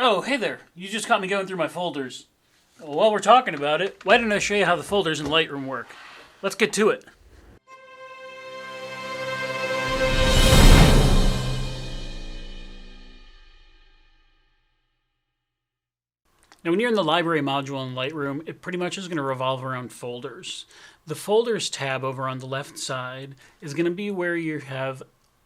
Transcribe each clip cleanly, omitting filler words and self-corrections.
Oh, hey there. You just caught me going through my folders. Well, while we're talking about it, why don't I show you how the folders in Lightroom work? Let's get to it. Now, when you're in the library module in Lightroom, it pretty much is going to revolve around folders. The folders tab over on the left side is going to be where you have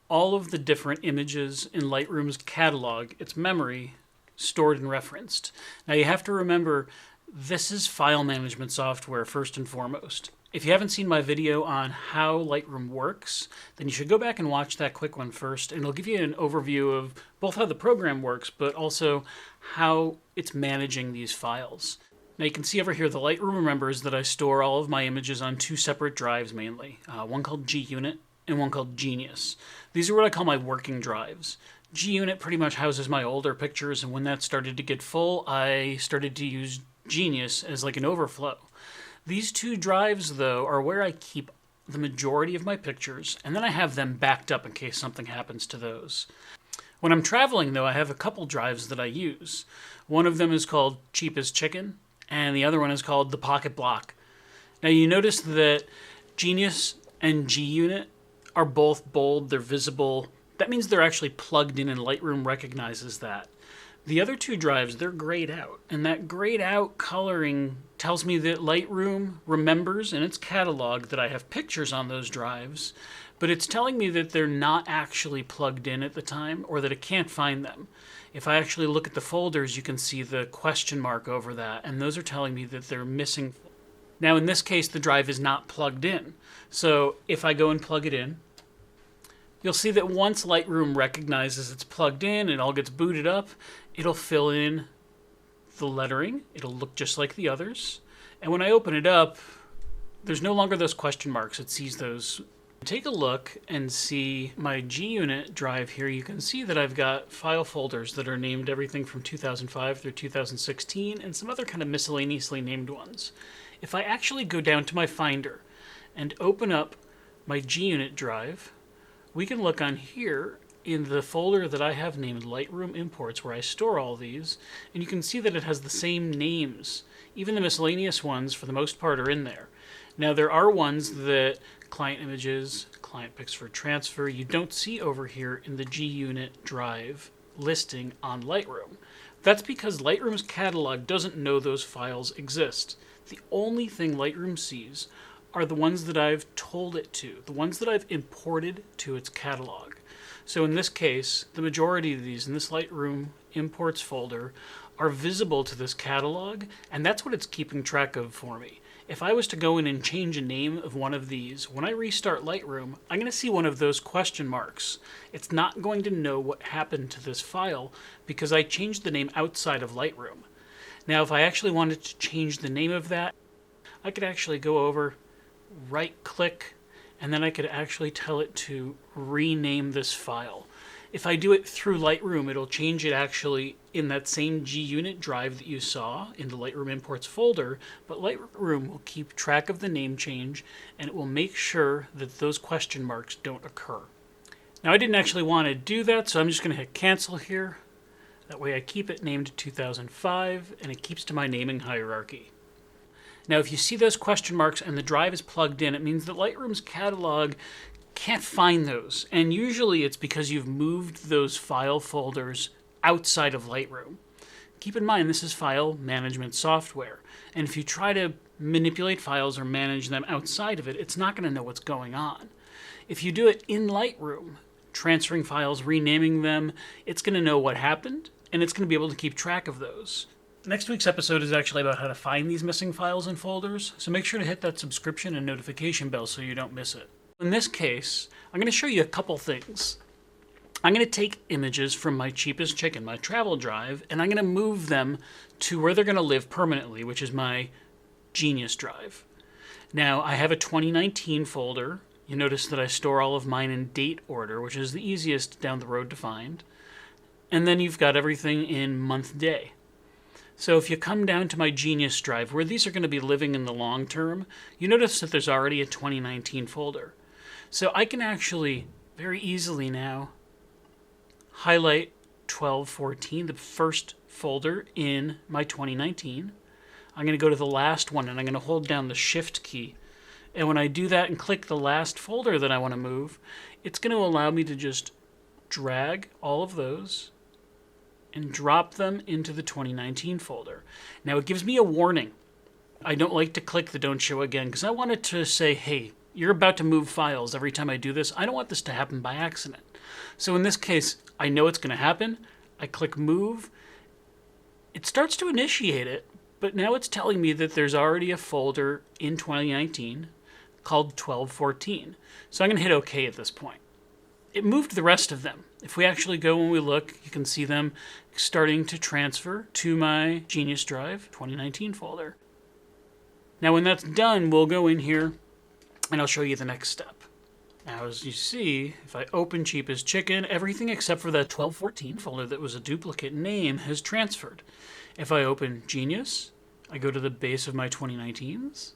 all of the different images in Lightroom's catalog, its memory, stored and referenced. Now, you have to remember, this is file management software first and foremost. If you haven't seen my video on how Lightroom works, then you should go back and watch that quick one first, and it'll give you an overview of both how the program works, but also how it's managing these files. Now you can see over here the Lightroom remembers that I store all of my images on two separate drives mainly, one called GUnit and one called Genius. These are what I call my working drives. GUnit pretty much houses my older pictures, and when that started to get full, I started to use Genius as like an overflow. These two drives, though, are where I keep the majority of my pictures, and then I have them backed up in case something happens to those. When I'm traveling, though, I have a couple drives that I use. One of them is called Cheap as Chicken, and the other one is called the Pocket Block. Now, you notice that Genius and GUnit are both bold, they're visible. That means they're actually plugged in, and Lightroom recognizes that. The other two drives, they're grayed out, and that grayed out coloring tells me that Lightroom remembers in its catalog that I have pictures on those drives, but it's telling me that they're not actually plugged in at the time, or that it can't find them. If I actually look at the folders, you can see the question mark over that, and those are telling me that they're missing. Now in this case, the drive is not plugged in, so if I go and plug it in, you'll see that once Lightroom recognizes it's plugged in, it all gets booted up, it'll fill in the lettering, it'll look just like the others, and when I open it up, there's no longer those question marks, it sees those. Take a look and see my GUnit drive here. You can see that I've got file folders that are named everything from 2005 through 2016 and some other kind of miscellaneously named ones. If I actually go down to my Finder and open up my GUnit drive, we can look on here in the folder that I have named Lightroom Imports, where I store all these, and you can see that it has the same names. Even the miscellaneous ones, for the most part, are in there. Now, there are ones that client images, client pics for transfer, you don't see over here in the GUnit drive listing on Lightroom. That's because Lightroom's catalog doesn't know those files exist. The only thing Lightroom sees are the ones that I've told it to, the ones that I've imported to its catalog. So in this case, the majority of these in this Lightroom Imports folder are visible to this catalog, and that's what it's keeping track of for me. If I was to go in and change a name of one of these, when I restart Lightroom, I'm going to see one of those question marks. It's not going to know what happened to this file because I changed the name outside of Lightroom. Now, if I actually wanted to change the name of that, I could actually go over, right-click, and then I could actually tell it to rename this file. If I do it through Lightroom, it'll change it actually in that same GUnit drive that you saw in the Lightroom Imports folder, but Lightroom will keep track of the name change, and it will make sure that those question marks don't occur. Now, I didn't actually want to do that, so I'm just going to hit cancel here. That way I keep it named 2005, and it keeps to my naming hierarchy. Now, if you see those question marks and the drive is plugged in, it means that Lightroom's catalog can't find those. And usually it's because you've moved those file folders outside of Lightroom. Keep in mind, this is file management software. And if you try to manipulate files or manage them outside of it, it's not going to know what's going on. If you do it in Lightroom, transferring files, renaming them, it's going to know what happened, and it's going to be able to keep track of those. Next week's episode is actually about how to find these missing files and folders, so make sure to hit that subscription and notification bell so you don't miss it. In this case, I'm going to show you a couple things. I'm going to take images from my Cheap as Chicken, my travel drive, and I'm going to move them to where they're going to live permanently, which is my Genius drive. Now, I have a 2019 folder. You notice that I store all of mine in date order, which is the easiest down the road to find. And then you've got everything in month day. So if you come down to my Genius drive, where these are going to be living in the long term, you notice that there's already a 2019 folder. So I can actually very easily now highlight 1214, the first folder in my 2019. I'm going to go to the last one, and I'm going to hold down the Shift key. And when I do that and click the last folder that I want to move, it's going to allow me to just drag all of those and drop them into the 2019 folder. Now, it gives me a warning. I don't like to click the Don't Show Again because I want it to say, hey, you're about to move files every time I do this. I don't want this to happen by accident. So in this case, I know it's going to happen. I click Move. It starts to initiate it, but now it's telling me that there's already a folder in 2019 called 1214. So I'm going to hit OK at this point. It moved the rest of them. If we actually go and we look, you can see them starting to transfer to my Genius Drive 2019 folder. Now when that's done, we'll go in here and I'll show you the next step. Now as you see, if I open Cheap as Chicken, everything except for that 1214 folder that was a duplicate name has transferred. If I open Genius, I go to the base of my 2019s.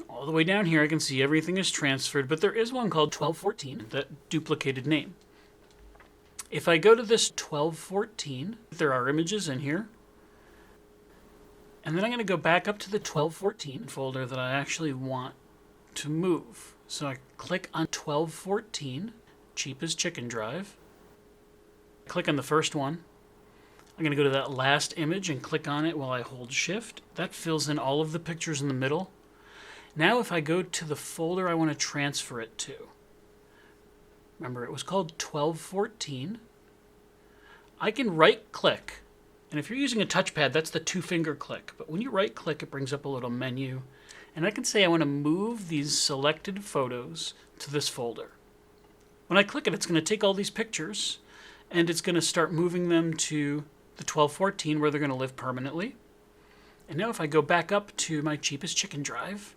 All the way down here I can see everything is transferred, but there is one called 1214, that duplicated name. If I go to this 1214, there are images in here. And then I'm going to go back up to the 1214 folder that I actually want to move. So I click on 1214, Cheap as Chicken Drive. Click on the first one. I'm going to go to that last image and click on it while I hold Shift. That fills in all of the pictures in the middle. Now if I go to the folder I want to transfer it to, remember it was called 1214, I can right-click. And if you're using a touchpad, that's the two-finger click. But when you right-click, it brings up a little menu. And I can say I want to move these selected photos to this folder. When I click it, it's going to take all these pictures, and it's going to start moving them to the 1214 where they're going to live permanently. And now if I go back up to my Cheap as Chicken Drive,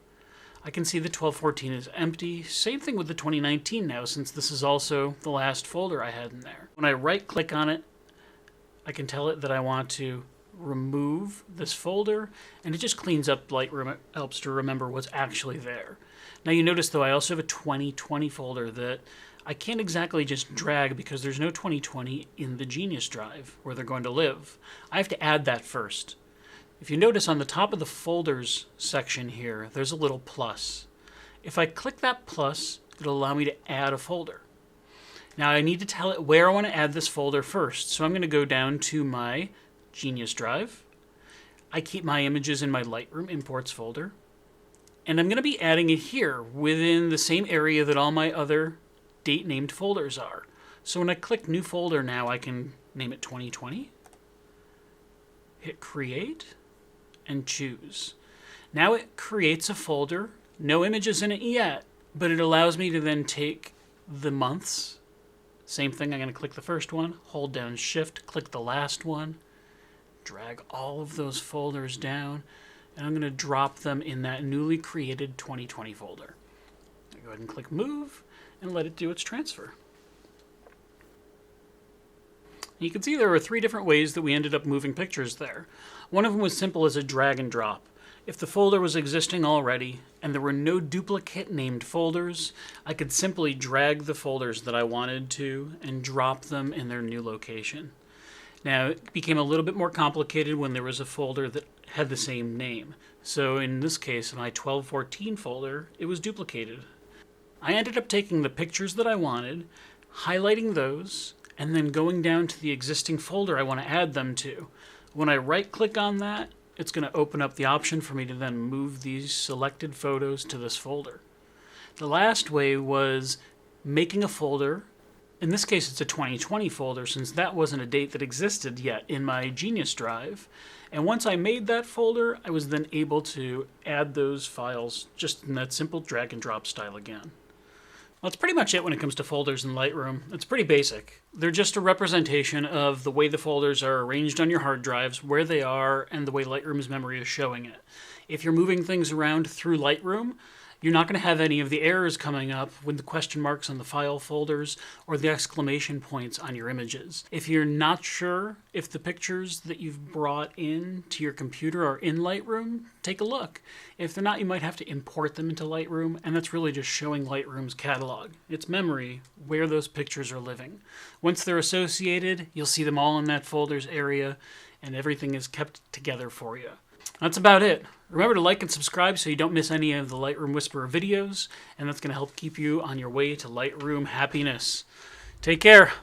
I can see the 1214 is empty. Same thing with the 2019 now, since this is also the last folder I had in there. When I right-click on it, I can tell it that I want to remove this folder, and it just cleans up Lightroom. It helps to remember what's actually there. Now you notice, though, I also have a 2020 folder that I can't exactly just drag because there's no 2020 in the Genius Drive where they're going to live. I have to add that first. If you notice on the top of the folders section here, there's a little plus. If I click that plus, it'll allow me to add a folder. Now I need to tell it where I want to add this folder first. So I'm going to go down to my Genius Drive. I keep my images in my Lightroom Imports folder. And I'm going to be adding it here within the same area that all my other date-named folders are. So when I click New Folder now, I can name it 2020. Hit Create and choose. Now it creates a folder. No images in it yet, but it allows me to then take the months. Same thing, I'm going to click the first one, hold down Shift, click the last one, drag all of those folders down, and I'm going to drop them in that newly created 2020 folder. I go ahead and click Move and let it do its transfer. You can see there were 3 different ways that we ended up moving pictures there. One of them was simple as a drag and drop. If the folder was existing already and there were no duplicate named folders, I could simply drag the folders that I wanted to and drop them in their new location. Now, it became a little bit more complicated when there was a folder that had the same name. So in this case, my 1214 folder, it was duplicated. I ended up taking the pictures that I wanted, highlighting those, and then going down to the existing folder I want to add them to. When I right-click on that, it's going to open up the option for me to then move these selected photos to this folder. The last way was making a folder. In this case, it's a 2020 folder since that wasn't a date that existed yet in my Genius Drive. And once I made that folder, I was then able to add those files just in that simple drag and drop style again. Well, that's pretty much it when it comes to folders in Lightroom. It's pretty basic. They're just a representation of the way the folders are arranged on your hard drives, where they are, and the way Lightroom's memory is showing it. If you're moving things around through Lightroom, you're not going to have any of the errors coming up with the question marks on the file folders or the exclamation points on your images. If you're not sure if the pictures that you've brought in to your computer are in Lightroom, take a look. If they're not, you might have to import them into Lightroom, and that's really just showing Lightroom's catalog, its memory, where those pictures are living. Once they're associated, you'll see them all in that folders area, and everything is kept together for you. That's about it. Remember to like and subscribe so you don't miss any of the Lightroom Whisperer videos, and that's going to help keep you on your way to Lightroom happiness. Take care.